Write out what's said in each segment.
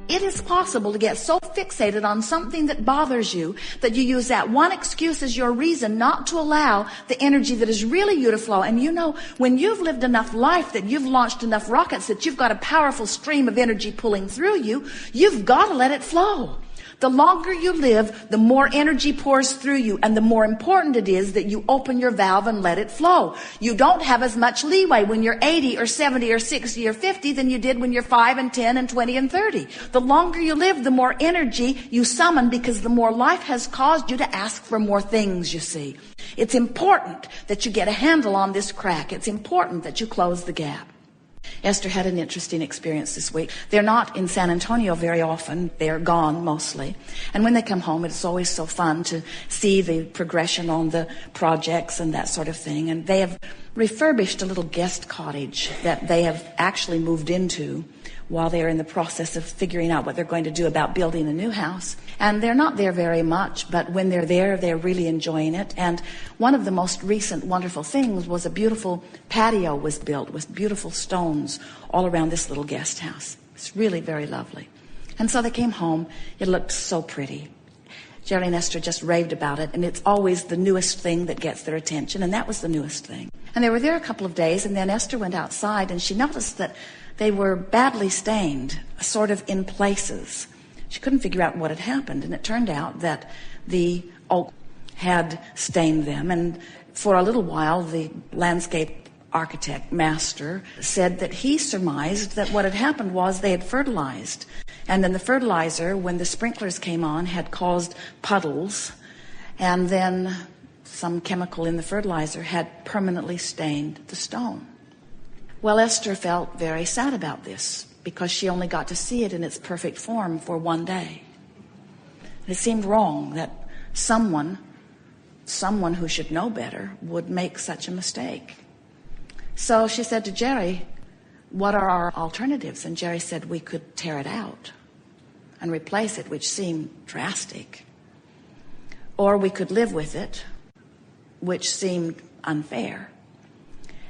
it is possible to get so fixated on something that bothers you that you use that one excuse as your reason not to allow the energy that is really you to flow. And you know, when you've lived enough life that you've launched enough rockets that you've got a powerful stream of energy pulling through you, you've got to let it flow. The longer you live, the more energy pours through you, and the more important it is that you open your valve and let it flow. You don't have as much leeway when you're 80 or 70 or 60 or 50 than you did when you're 5 and 10 and 20 and 30. The longer you live, the more energy you summon, because the more life has caused you to ask for more things, you see. It's important that you get a handle on this crack. It's important that you close the gap. Esther had an interesting experience this week. They're not in San Antonio very often. They're gone mostly. And when they come home, it's always so fun to see the progression on the projects and that sort of thing. And they have refurbished a little guest cottage that they have actually moved into while they're in the process of figuring out what they're going to do about building a new house. And they're not there very much, but when they're there, they're really enjoying it. And one of the most recent wonderful things was a beautiful patio was built with beautiful stones all around this little guest house. It's really very lovely. And so they came home. It looked so pretty. Jerry and Esther just raved about it, and it's always the newest thing that gets their attention, and that was the newest thing. And they were there a couple of days, and then Esther went outside, and she noticed that they were badly stained, sort of in places. She couldn't figure out what had happened, and it turned out that the oak had stained them. And for a little while, the landscape architect master said that he surmised that what had happened was they had fertilized. And then the fertilizer, when the sprinklers came on, had caused puddles, and then some chemical in the fertilizer had permanently stained the stone. Well, Esther felt very sad about this because she only got to see it in its perfect form for one day. It seemed wrong that someone who should know better would make such a mistake. So she said to Jerry, "What are our alternatives?" And Jerry said, "We could tear it out and replace it," which seemed drastic. "Or we could live with it," which seemed unfair.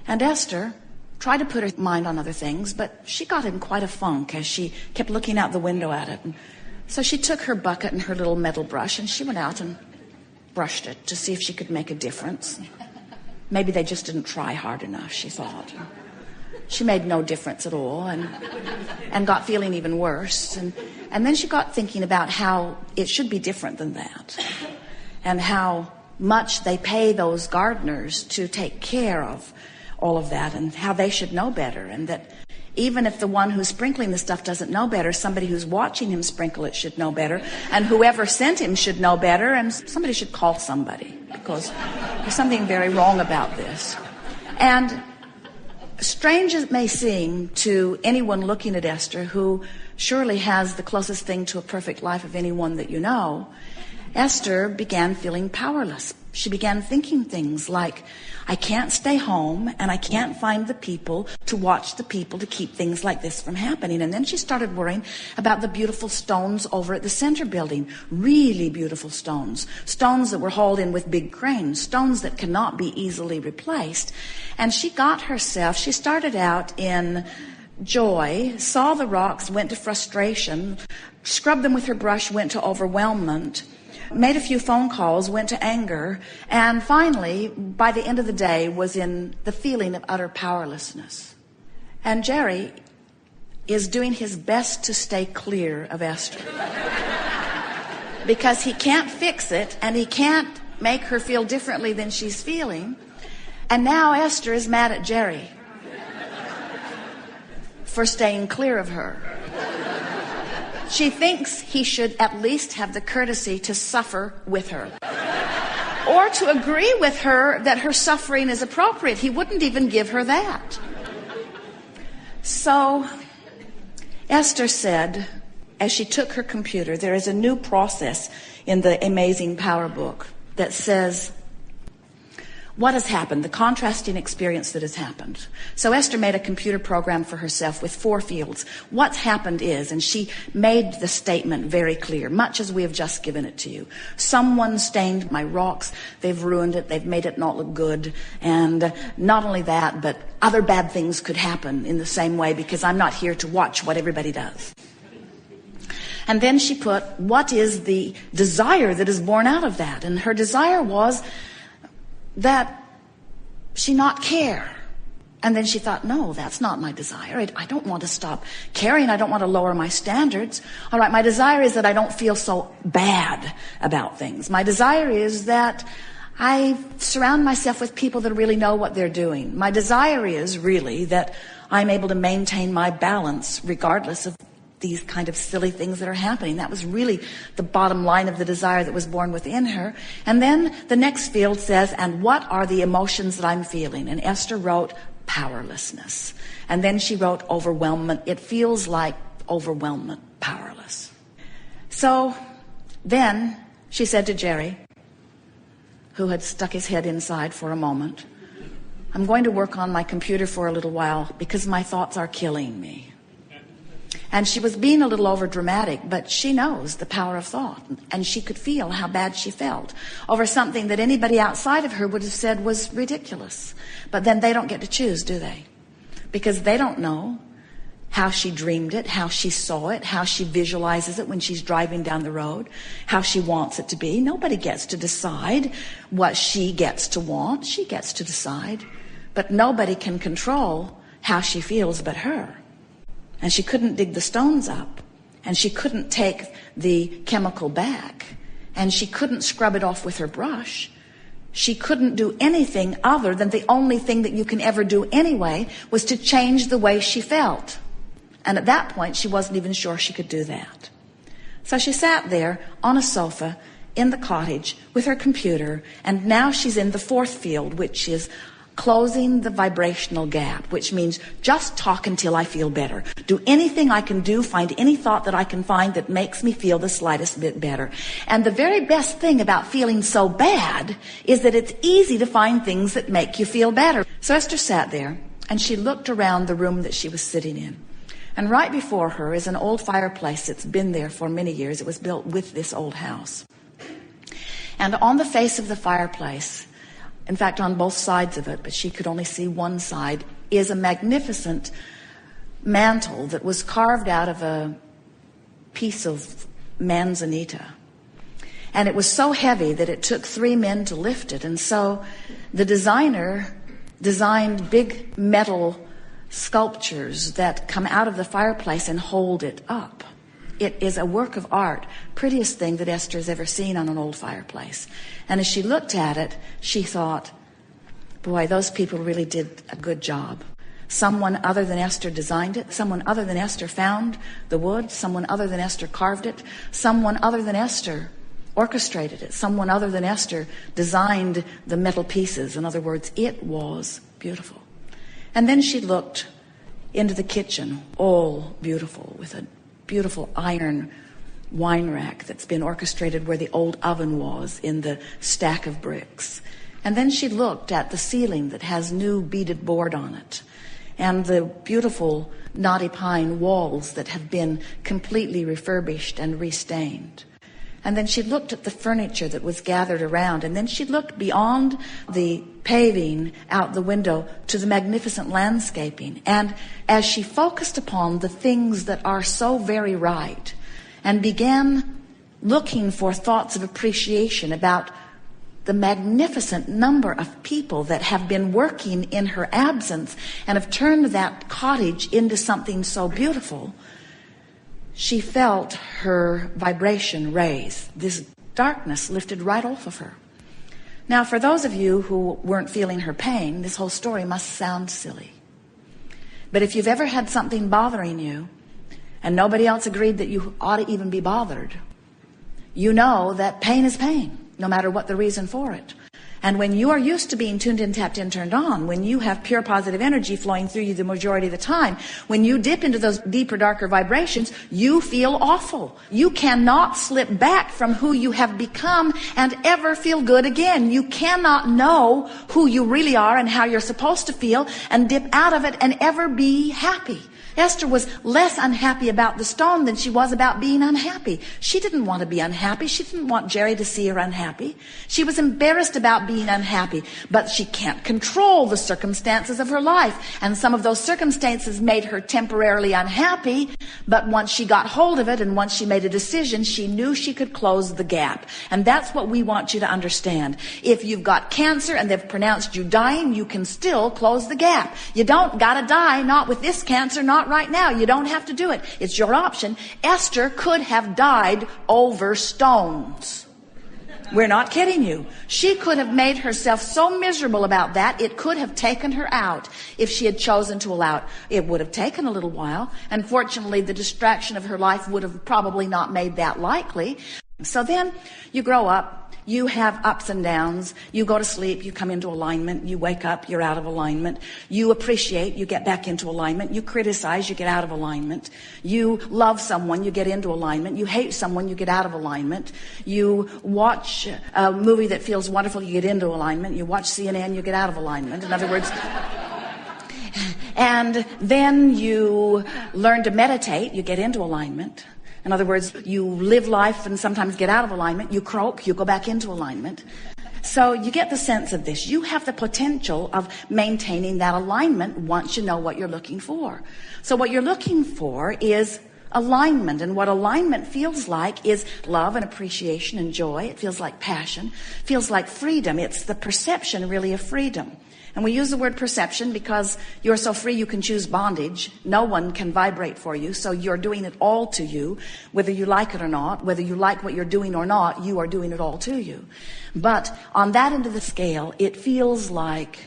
And Esther tried to put her mind on other things, but she got in quite a funk as she kept looking out the window at it. And so she took her bucket and her little metal brush, and she went out and brushed it to see if she could make a difference. Maybe they just didn't try hard enough, she thought. She made no difference at all, and got feeling even worse. And then she got thinking about how it should be different than that, and how much they pay those gardeners to take care of all of that, and how they should know better, and that even if the one who's sprinkling the stuff doesn't know better, somebody who's watching him sprinkle it should know better, and whoever sent him should know better, and somebody should call somebody, because there's something very wrong about this. And strange as it may seem to anyone looking at Esther, who surely has the closest thing to a perfect life of anyone that you know, Esther began feeling powerless. She began thinking things like, I can't stay home, and I can't find the people to watch the people to keep things like this from happening. And then she started worrying about the beautiful stones over at the center building. Really beautiful stones. Stones that were hauled in with big cranes. Stones that cannot be easily replaced. And she started out in joy, saw the rocks, went to frustration, scrubbed them with her brush, went to overwhelmment, made a few phone calls, went to anger, and finally, by the end of the day, was in the feeling of utter powerlessness. And Jerry is doing his best to stay clear of Esther, because he can't fix it, and he can't make her feel differently than she's feeling. And now Esther is mad at Jerry for staying clear of her. She thinks he should at least have the courtesy to suffer with her, or to agree with her that her suffering is appropriate. He wouldn't even give her that. So Esther said, as she took her computer, there is a new process in the Amazing Power book that says, what has happened, the contrasting experience that has happened. So Esther made a computer program for herself with 4 fields. What's happened is, and she made the statement very clear, much as we have just given it to you. Someone stained my rocks, they've ruined it, they've made it not look good, and not only that, but other bad things could happen in the same way, because I'm not here to watch what everybody does. And then she put, what is the desire that is born out of that? And her desire was that she not care. And then she thought, no, that's not my desire. I don't want to stop caring. I don't want to lower my standards. All right, my desire is that I don't feel so bad about things. My desire is that I surround myself with people that really know what they're doing. My desire is really that I'm able to maintain my balance regardless of these kind of silly things that are happening. That was really the bottom line of the desire that was born within her. And then the next field says, and what are the emotions that I'm feeling? And Esther wrote powerlessness. And then she wrote overwhelmment. It feels like overwhelmment, powerless. So then she said to Jerry, who had stuck his head inside for a moment, I'm going to work on my computer for a little while because my thoughts are killing me. And she was being a little over dramatic, but she knows the power of thought. And she could feel how bad she felt over something that anybody outside of her would have said was ridiculous. But then they don't get to choose, do they? Because they don't know how she dreamed it, how she saw it, how she visualizes it when she's driving down the road, how she wants it to be. Nobody gets to decide what she gets to want. She gets to decide. But nobody can control how she feels but her. And she couldn't dig the stones up, and she couldn't take the chemical back, and she couldn't scrub it off with her brush. She couldn't do anything other than the only thing that you can ever do anyway was to change the way she felt. And at that point, she wasn't even sure she could do that. So she sat there on a sofa in the cottage with her computer, and now she's in the fourth field, which is closing the vibrational gap, which means just talk until I feel better. Do anything I can do, find any thought that I can find that makes me feel the slightest bit better. And the very best thing about feeling so bad is that it's easy to find things that make you feel better. So Esther sat there and she looked around the room that she was sitting in. And right before her is an old fireplace that's been there for many years. It was built with this old house. And on the face of the fireplace, in fact, on both sides of it, but she could only see one side, is a magnificent mantle that was carved out of a piece of manzanita. And it was so heavy that it took 3 men to lift it. And so the designer designed big metal sculptures that come out of the fireplace and hold it up. It is a work of art, prettiest thing that Esther's ever seen on an old fireplace. And as she looked at it, she thought, boy, those people really did a good job. Someone other than Esther designed it. Someone other than Esther found the wood. Someone other than Esther carved it. Someone other than Esther orchestrated it. Someone other than Esther designed the metal pieces. In other words, it was beautiful. And then she looked into the kitchen, all beautiful, with a beautiful iron wine rack that's been orchestrated where the old oven was in the stack of bricks. And then she looked at the ceiling that has new beaded board on it, and the beautiful knotty pine walls that have been completely refurbished and restained. And then she looked at the furniture that was gathered around, and then she looked beyond the paving out the window to the magnificent landscaping. And as she focused upon the things that are so very right and began looking for thoughts of appreciation about the magnificent number of people that have been working in her absence and have turned that cottage into something so beautiful, she felt her vibration raise. This darkness lifted right off of her. Now, for those of you who weren't feeling her pain, this whole story must sound silly. But if you've ever had something bothering you and nobody else agreed that you ought to even be bothered, you know that pain is pain, no matter what the reason for it. And when you are used to being tuned in, tapped in, turned on, when you have pure positive energy flowing through you the majority of the time, when you dip into those deeper, darker vibrations, you feel awful. You cannot slip back from who you have become and ever feel good again. You cannot know who you really are and how you're supposed to feel and dip out of it and ever be happy. Esther was less unhappy about the stone than she was about being unhappy. She didn't want to be unhappy. She didn't want Jerry to see her unhappy. She was embarrassed about being unhappy, but she can't control the circumstances of her life. And some of those circumstances made her temporarily unhappy, but once she got hold of it and once she made a decision, she knew she could close the gap. And that's what we want you to understand. If you've got cancer and they've pronounced you dying, you can still close the gap. You don't gotta die, not with this cancer, not right now. You don't have to do it. It's your option. Esther could have died over stones. We're not kidding you. She could have made herself so miserable about that, it could have taken her out if she had chosen to allow it. It would have taken a little while. Unfortunately, the distraction of her life would have probably not made that likely. So then you grow up. You have ups and downs. You go to sleep, you come into alignment. You wake up, you're out of alignment. You appreciate, you get back into alignment. You criticize, you get out of alignment. You love someone, you get into alignment. You hate someone, you get out of alignment. You watch a movie that feels wonderful, you get into alignment. You watch CNN, you get out of alignment. In other words, and then you learn to meditate, you get into alignment. In other words, you live life and sometimes get out of alignment. You croak, you go back into alignment. So you get the sense of this. You have the potential of maintaining that alignment once you know what you're looking for. So what you're looking for is alignment. And what alignment feels like is love and appreciation and joy. It feels like passion. It feels like freedom. It's the perception really of freedom. And we use the word perception because you're so free you can choose bondage. No one can vibrate for you, so you're doing it all to you, whether you like it or not, whether you like what you're doing or not, you are doing it all to you. But on that end of the scale, it feels like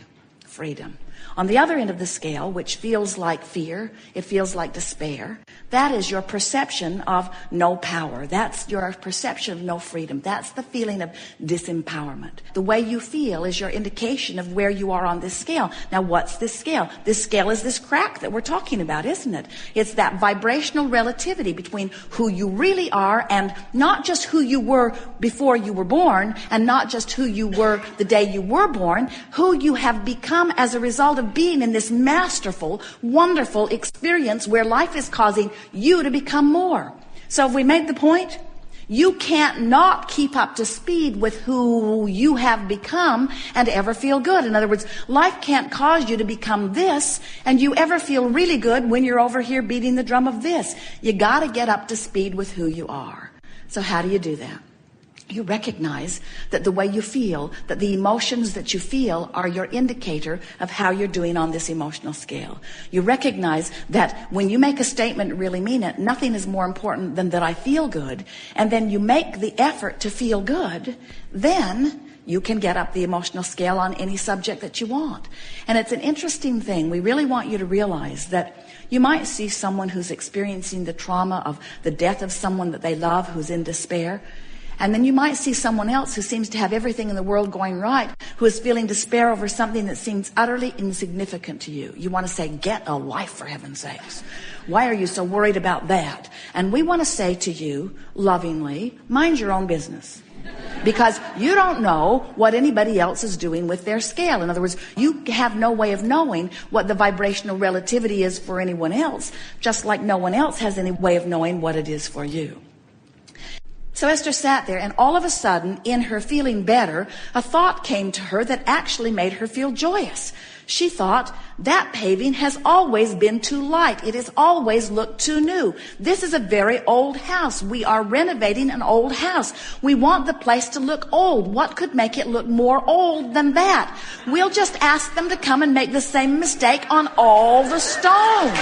freedom. On the other end of the scale, which feels like fear, it feels like despair, that is your perception of no power. That's your perception of no freedom. That's the feeling of disempowerment. The way you feel is your indication of where you are on this scale. Now, what's this scale? This scale is this crack that we're talking about, isn't it? It's that vibrational relativity between who you really are and not just who you were before you were born and not just who you were the day you were born, who you have become as a result of being in this masterful, wonderful experience where life is causing you to become more. So have we made the point? You can't not keep up to speed with who you have become and ever feel good. In other words, life can't cause you to become this and you ever feel really good when you're over here beating the drum of this. You got to get up to speed with who you are. So how do you do that? You recognize that the way you feel, that the emotions that you feel are your indicator of how you're doing on this emotional scale. You recognize that when you make a statement and really mean it, nothing is more important than that I feel good. And then you make the effort to feel good, then you can get up the emotional scale on any subject that you want. And it's an interesting thing. We really want you to realize that you might see someone who's experiencing the trauma of the death of someone that they love, who's in despair. And then you might see someone else who seems to have everything in the world going right, who is feeling despair over something that seems utterly insignificant to you. You want to say, get a life, for heaven's sakes. Why are you so worried about that? And we want to say to you, lovingly, mind your own business. Because you don't know what anybody else is doing with their scale. In other words, you have no way of knowing what the vibrational relativity is for anyone else, just like no one else has any way of knowing what it is for you. So Esther sat there, and all of a sudden, in her feeling better, a thought came to her that actually made her feel joyous. She thought, that paving has always been too light. It has always looked too new. This is a very old house. We are renovating an old house. We want the place to look old. What could make it look more old than that? We'll just ask them to come and make the same mistake on all the stone.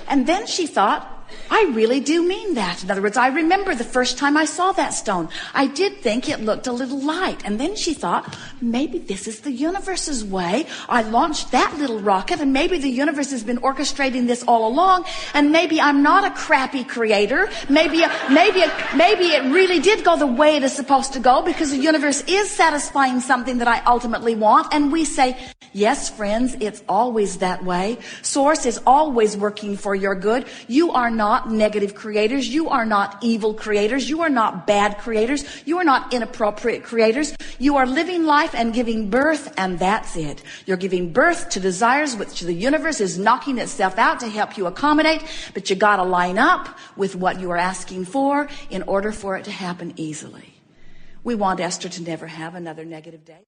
And then she thought, I really do mean that. In other words, I remember the first time I saw that stone. I did think it looked a little light. And then she thought, maybe this is the universe's way. I launched that little rocket, and maybe the universe has been orchestrating this all along, and maybe I'm not a crappy creator. Maybe it really did go the way it is supposed to go, because the universe is satisfying something that I ultimately want. And we say, yes, friends, it's always that way. Source is always working for your good. You are not not negative creators. You are not evil creators. You are not bad creators. You are not inappropriate creators. You are living life and giving birth, and that's it. You're giving birth to desires which the universe is knocking itself out to help you accommodate, but you got to line up with what you are asking for in order for it to happen easily. We want Esther to never have another negative day.